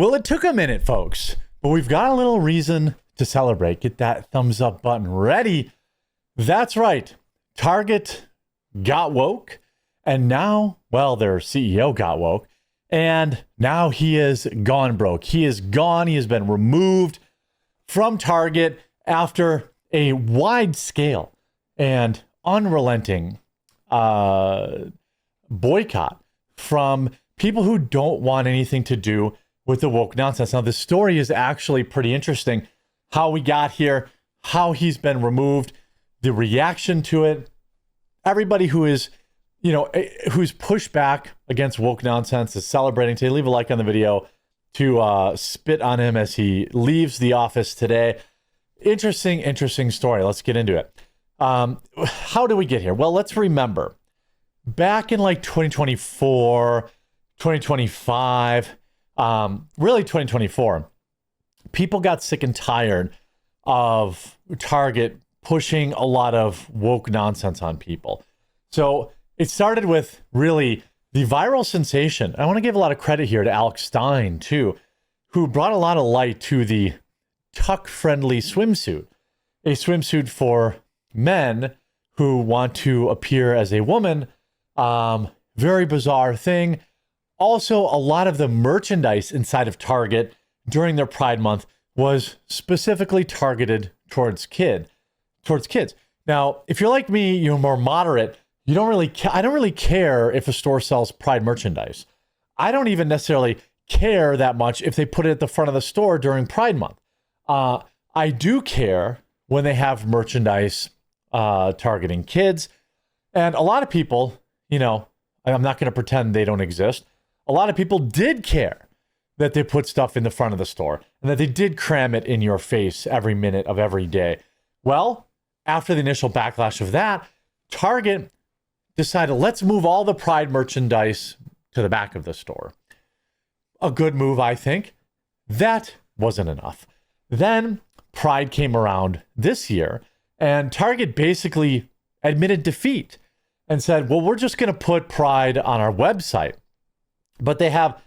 Well, it took a minute, folks, but we've got a little reason to celebrate. Get that thumbs up button ready. That's right. Target got woke, and now, well, their CEO got woke, and now he is gone broke. He is gone. He has been removed from Target after a wide scale and unrelenting boycott from people who don't want anything to do with the woke nonsense. Now, this story is actually pretty interesting. How we got here, how he's been removed, the reaction to it. Everybody who is, who's pushed back against woke nonsense is celebrating today. Leave a like on the video to spit on him as he leaves the office today. Interesting story. Let's get into it. How did we get here? Well, let's remember back in like 2024, 2025, really 2024, people got sick and tired of Target pushing a lot of woke nonsense on people. So it started with really the viral sensation. I want to give a lot of credit here to Alex Stein too, who brought a lot of light to the tuck-friendly swimsuit, a swimsuit for men who want to appear as a woman. Very bizarre thing. Also, a lot of the merchandise inside of Target during their Pride Month was specifically targeted towards kids. Now, if you're like me, you're more moderate. You don't really I don't really care if a store sells Pride merchandise. I don't even necessarily care that much if they put it at the front of the store during Pride Month. I do care when they have merchandise targeting kids. And a lot of people, I'm not going to pretend they don't exist. A lot of people did care that they put stuff in the front of the store and that they did cram it in your face every minute of every day. Well, after the initial backlash of that, Target decided, let's move all the Pride merchandise to the back of the store. A good move, I think. That wasn't enough. Then Pride came around this year, and Target basically admitted defeat and said, well, we're just going to put Pride on our website. But they have,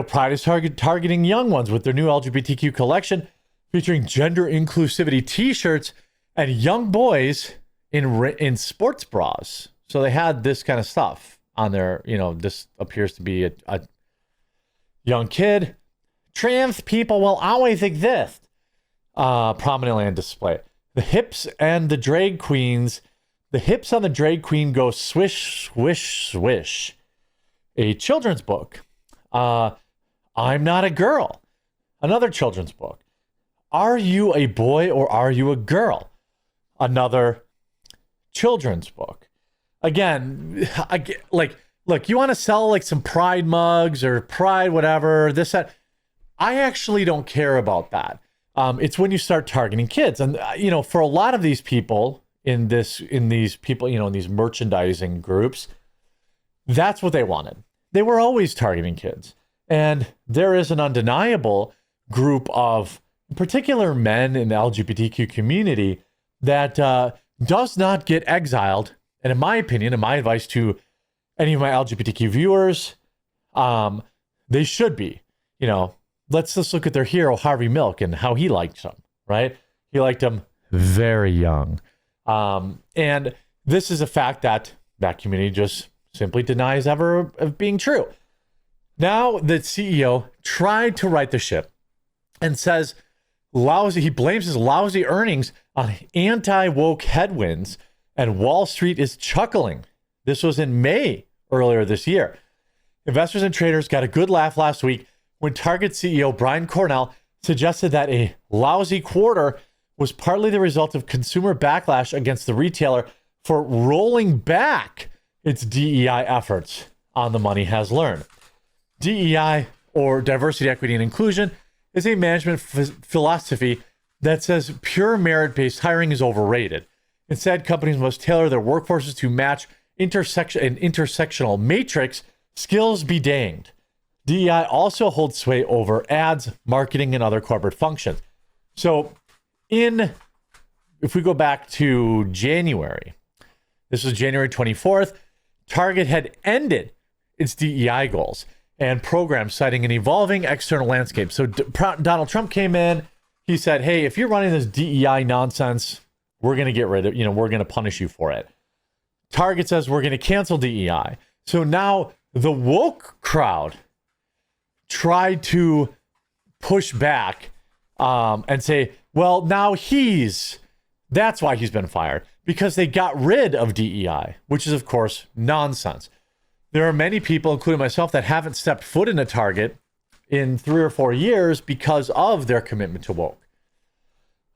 Pride is targeting young ones with their new LGBTQ collection featuring gender inclusivity t-shirts and young boys in sports bras. So they had this kind of stuff on there. This appears to be a young kid. Trans people will always exist. Prominently on display. The hips on the drag queen go swish, swish, swish. A children's book. I'm Not a Girl. Another children's book. Are you a boy or are you a girl? Another children's book. Again, look, you want to sell like some Pride mugs or Pride whatever, this, that. I actually don't care about that. It's when you start targeting kids. And, for a lot of these people in these merchandising groups, that's what they wanted. They were always targeting kids. And there is an undeniable group of particular men in the LGBTQ community that does not get exiled. And in my opinion, and my advice to any of my LGBTQ viewers, they should be. Let's just look at their hero, Harvey Milk, and how he liked them, right? He liked them very young. And this is a fact that community just simply denies ever of being true. Now the CEO tried to right the ship and says he blames his lousy earnings on anti-woke headwinds, and Wall Street is chuckling. This was in May earlier this year. Investors and traders got a good laugh last week when Target CEO Brian Cornell suggested that a lousy quarter was partly the result of consumer backlash against the retailer for rolling back its DEI efforts on The Money Has Learned. DEI, or diversity, equity, and inclusion, is a management philosophy that says pure merit-based hiring is overrated. Instead, companies must tailor their workforces to match an intersectional matrix. Skills be danged. DEI also holds sway over ads, marketing, and other corporate functions. So if we go back to January, this was January 24th, Target had ended its DEI goals. and programs, citing an evolving external landscape. So Donald Trump came in. He said, hey, if you're running this DEI nonsense, we're going to get rid of, we're going to punish you for it. Target says we're going to cancel DEI. So now the woke crowd tried to push back and say, well, now that's why he's been fired, because they got rid of DEI, which is, of course, nonsense. There are many people, including myself, that haven't stepped foot in a Target in 3 or 4 years because of their commitment to woke.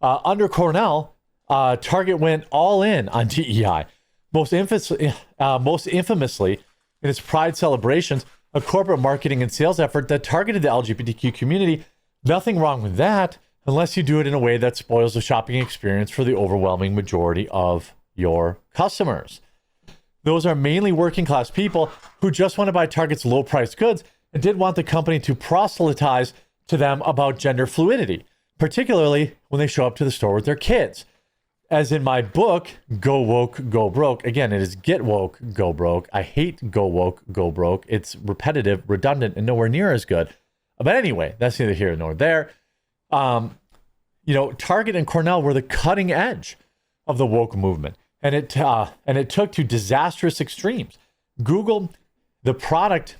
Under Cornell, Target went all in on DEI. Most infamously in its Pride celebrations, a corporate marketing and sales effort that targeted the LGBTQ community. Nothing wrong with that, unless you do it in a way that spoils the shopping experience for the overwhelming majority of your customers. Those are mainly working class people who just want to buy Target's low priced goods and did want the company to proselytize to them about gender fluidity, particularly when they show up to the store with their kids. As in my book, Go Woke, Go Broke. Again, it is Get Woke, Go Broke. I hate Go Woke, Go Broke. It's repetitive, redundant, and nowhere near as good. But anyway, that's neither here nor there. Target and Cornell were the cutting edge of the woke movement, and it took to disastrous extremes. Google the product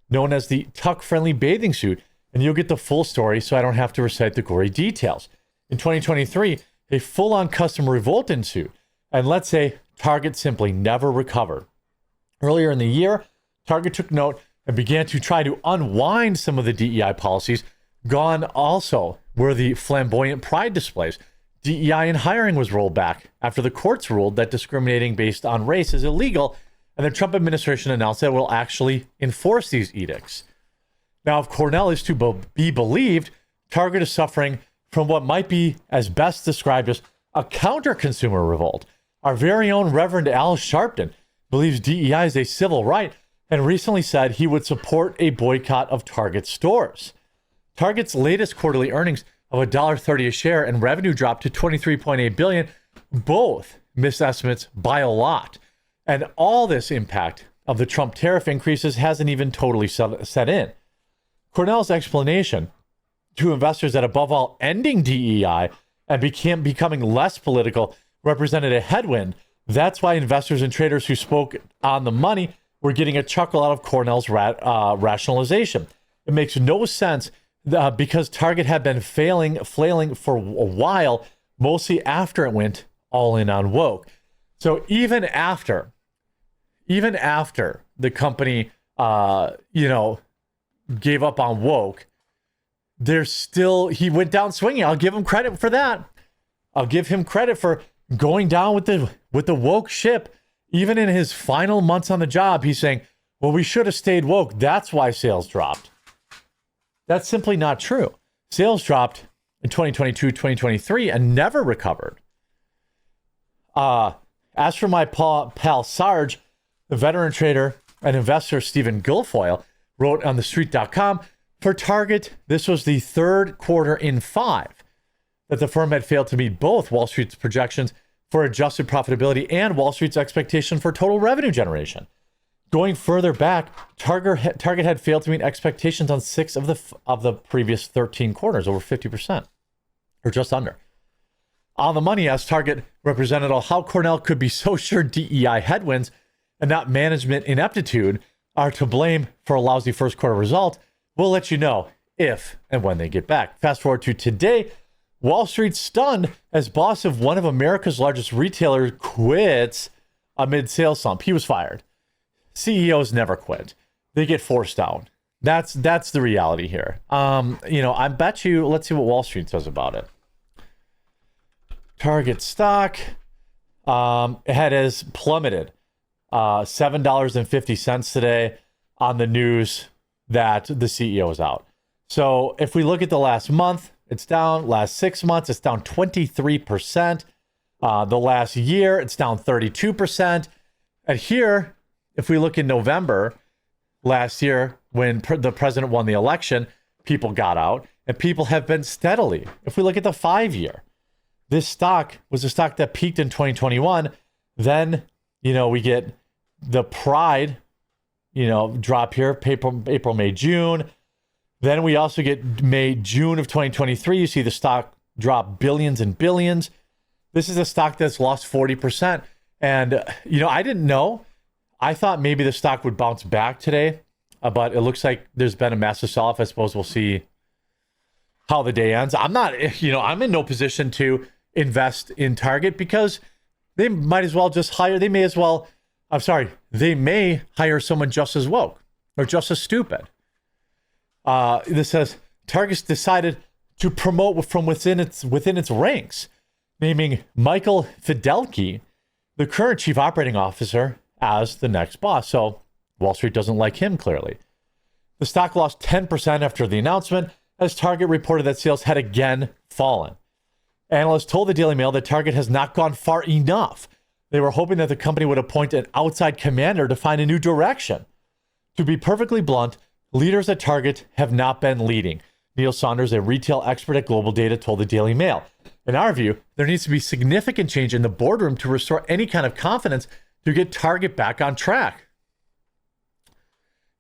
known as the tuck-friendly bathing suit, and you'll get the full story, so I don't have to recite the gory details. In 2023, a full-on customer revolt ensued, and let's say Target simply never recovered. Earlier in the year, Target took note and began to try to unwind some of the DEI policies. Gone also were the flamboyant pride displays. DEI in hiring was rolled back after the courts ruled that discriminating based on race is illegal, and the Trump administration announced that it will actually enforce these edicts. Now, if Cornell is to be believed, Target is suffering from what might be as best described as a counter-consumer revolt. Our very own Reverend Al Sharpton believes DEI is a civil right and recently said he would support a boycott of Target stores. Target's latest quarterly earnings of $1.30 a share and revenue dropped to $23.8 billion, both missed estimates by a lot. And all this impact of the Trump tariff increases hasn't even totally set in. Cornell's explanation to investors that above all ending DEI and becoming less political represented a headwind. That's why investors and traders who spoke on the money were getting a chuckle out of Cornell's rationalization. It makes no sense because Target had been flailing for a while, mostly after it went all in on woke. So even after the company, gave up on woke, he went down swinging. I'll give him credit for that. I'll give him credit for going down with the woke ship. Even in his final months on the job, he's saying, well, we should have stayed woke. That's why sales dropped. That's simply not true. Sales dropped in 2022, 2023, and never recovered. As for my pal Sarge, the veteran trader and investor Stephen Guilfoyle wrote on TheStreet.com, for Target, this was the third quarter in 5 that the firm had failed to meet both Wall Street's projections for adjusted profitability and Wall Street's expectation for total revenue generation. Going further back, Target had failed to meet expectations on 6 of the previous 13 quarters, over 50%, or just under. On the money, as Target represented how Cornell could be so sure DEI headwinds and not management ineptitude are to blame for a lousy first quarter result. We'll let you know if and when they get back. Fast forward to today, Wall Street's stunned as boss of one of America's largest retailers quits amid sales slump. He was fired. CEOs never quit. They get forced out. That's the reality here. I bet you, let's see what Wall Street says about it. Target stock, it has plummeted $7.50 today on the news that the CEO is out. So if we look at the last month, it's down. Last 6 months, it's down 23%. The last year, it's down 32%. And here, if we look in November last year, when the president won the election, people got out, and people have been steadily. If we look at the 5-year, this stock was a stock that peaked in 2021. Then, we get the Pride, drop here, April, May, June. Then we also get May, June of 2023. You see the stock drop billions and billions. This is a stock that's lost 40%. And, I didn't know. I thought maybe the stock would bounce back today, but it looks like there's been a massive sell-off. I suppose we'll see how the day ends. I'm not, I'm in no position to invest in Target because they might as well just hire, they may hire someone just as woke or just as stupid. This says Target's decided to promote from within its ranks, naming Michael Fidelki, the current chief operating officer, as the next boss. So Wall Street doesn't like him, clearly. The stock lost 10% after the announcement, as Target reported that sales had again fallen. Analysts told the Daily Mail that Target has not gone far enough. They were hoping that the company would appoint an outside commander to find a new direction. To be perfectly blunt, leaders at Target have not been leading. Neil Saunders, a retail expert at Global Data, told the Daily Mail. In our view, there needs to be significant change in the boardroom to restore any kind of confidence to get Target back on track.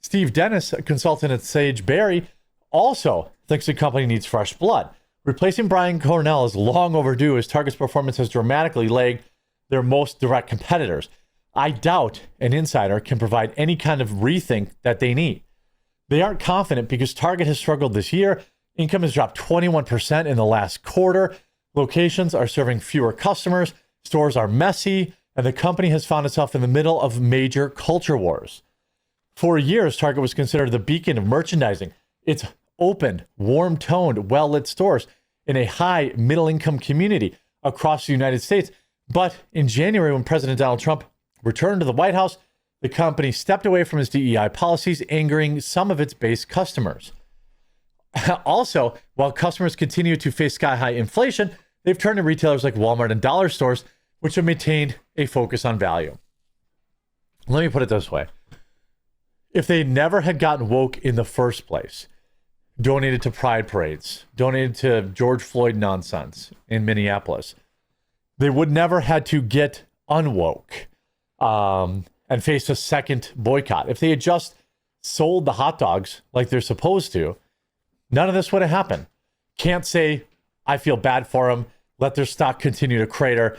Steve Dennis, a consultant at Sage Berry, also thinks the company needs fresh blood. Replacing Brian Cornell is long overdue, as Target's performance has dramatically lagged their most direct competitors. I doubt an insider can provide any kind of rethink that they need. They aren't confident because Target has struggled this year. Income has dropped 21% in the last quarter. Locations are serving fewer customers. Stores are messy. And the company has found itself in the middle of major culture wars. For years, Target was considered the beacon of merchandising. Its open, warm-toned, well-lit stores in a high middle-income community across the United States. But in January, when President Donald Trump returned to the White House, the company stepped away from its DEI policies, angering some of its base customers. Also, while customers continue to face sky-high inflation, they've turned to retailers like Walmart and dollar stores, which have maintained a focus on value. Let me put it this way. If they never had gotten woke in the first place, donated to pride parades, donated to George Floyd nonsense in Minneapolis, they would never had to get unwoke and face a second boycott. If they had just sold the hot dogs like they're supposed to, none of this would have happened. Can't say, I feel bad for them, let their stock continue to crater,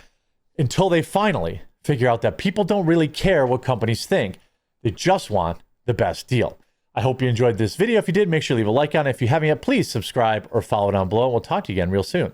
until they finally figure out that people don't really care what companies think. They just want the best deal. I hope you enjoyed this video. If you did, make sure you leave a like on it. If you haven't yet, please subscribe or follow down below. We'll talk to you again real soon.